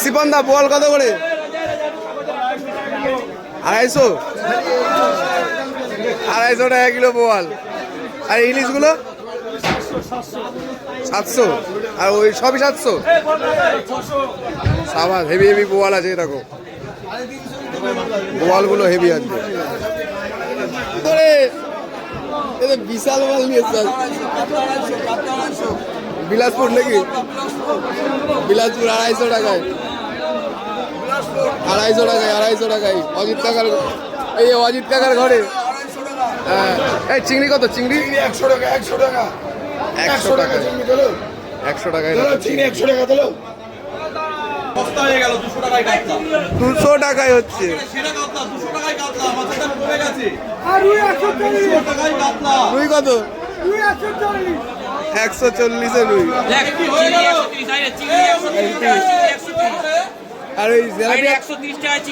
Chiffon দা বোয়াল কত করে? 250 টাকা কিলো বোয়াল। আর ইলিশগুলো 700, আর ওই সবই 700। সাবাস, হেভি হেভি বোয়াল আছে দেখো, বোয়ালগুলো হেভি আছে। বিশাল মাল নিয়ে বিলাসপুর নাকি? বিলাসপুর 250 টাকায়, 250 টাকায় অজিত কাকার, এই অজিত কাকার ঘরে। হ্যাঁ, এই চিংড়ি কত? চিংড়ি 100 টাকা, 100 টাকা, 100 টাকা, 100 টাকায় চিংড়ি, 100 টাকা দিল। 200 টাকায় হচ্ছে। রুই কত? 140 রুই। আর ওই